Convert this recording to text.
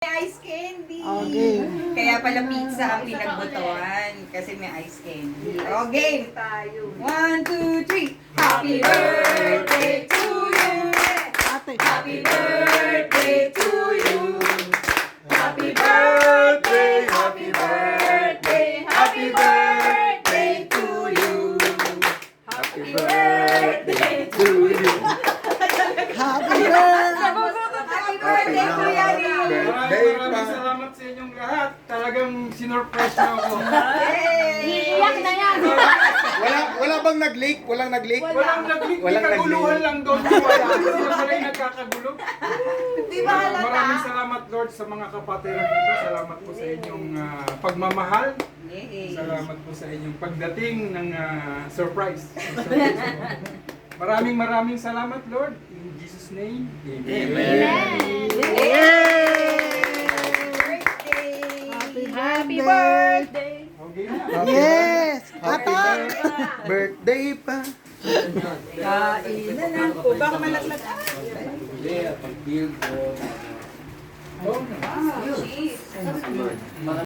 May ice candy. Okay. Kaya pala pizza ang pinagbotohan kasi may ice candy. Okay. Tayo. 1, 2, 3. Happy birthday to you. Ate. Happy birthday to you. Happy birthday, happy birthday, happy birthday to you. Happy birthday to you. Happy birthday. Happy birthday, Kuya Rio. Maraming salamat sa inyong lahat. Talagang sinurprise niyo ako. Iiyak na yan. Wala bang nag-leak? Walang nag-leak? Walang nag-leak, Walang kaguluhan lang doon. Wala. Sila pala yung nagkakagulo. Di ba halata? Maraming salamat, Lord, sa mga kapatiran dito. Salamat po sa inyong pagmamahal. Yes. Salamat po sa inyong pagdating ng surprise. Maraming salamat, Lord. In Jesus' name, Amen. Happy birthday. Okay na. Yes. Happy birthday pa. Kain na lang po. Baka malaglag. Yeah, pag-build ko. Wow, cheese.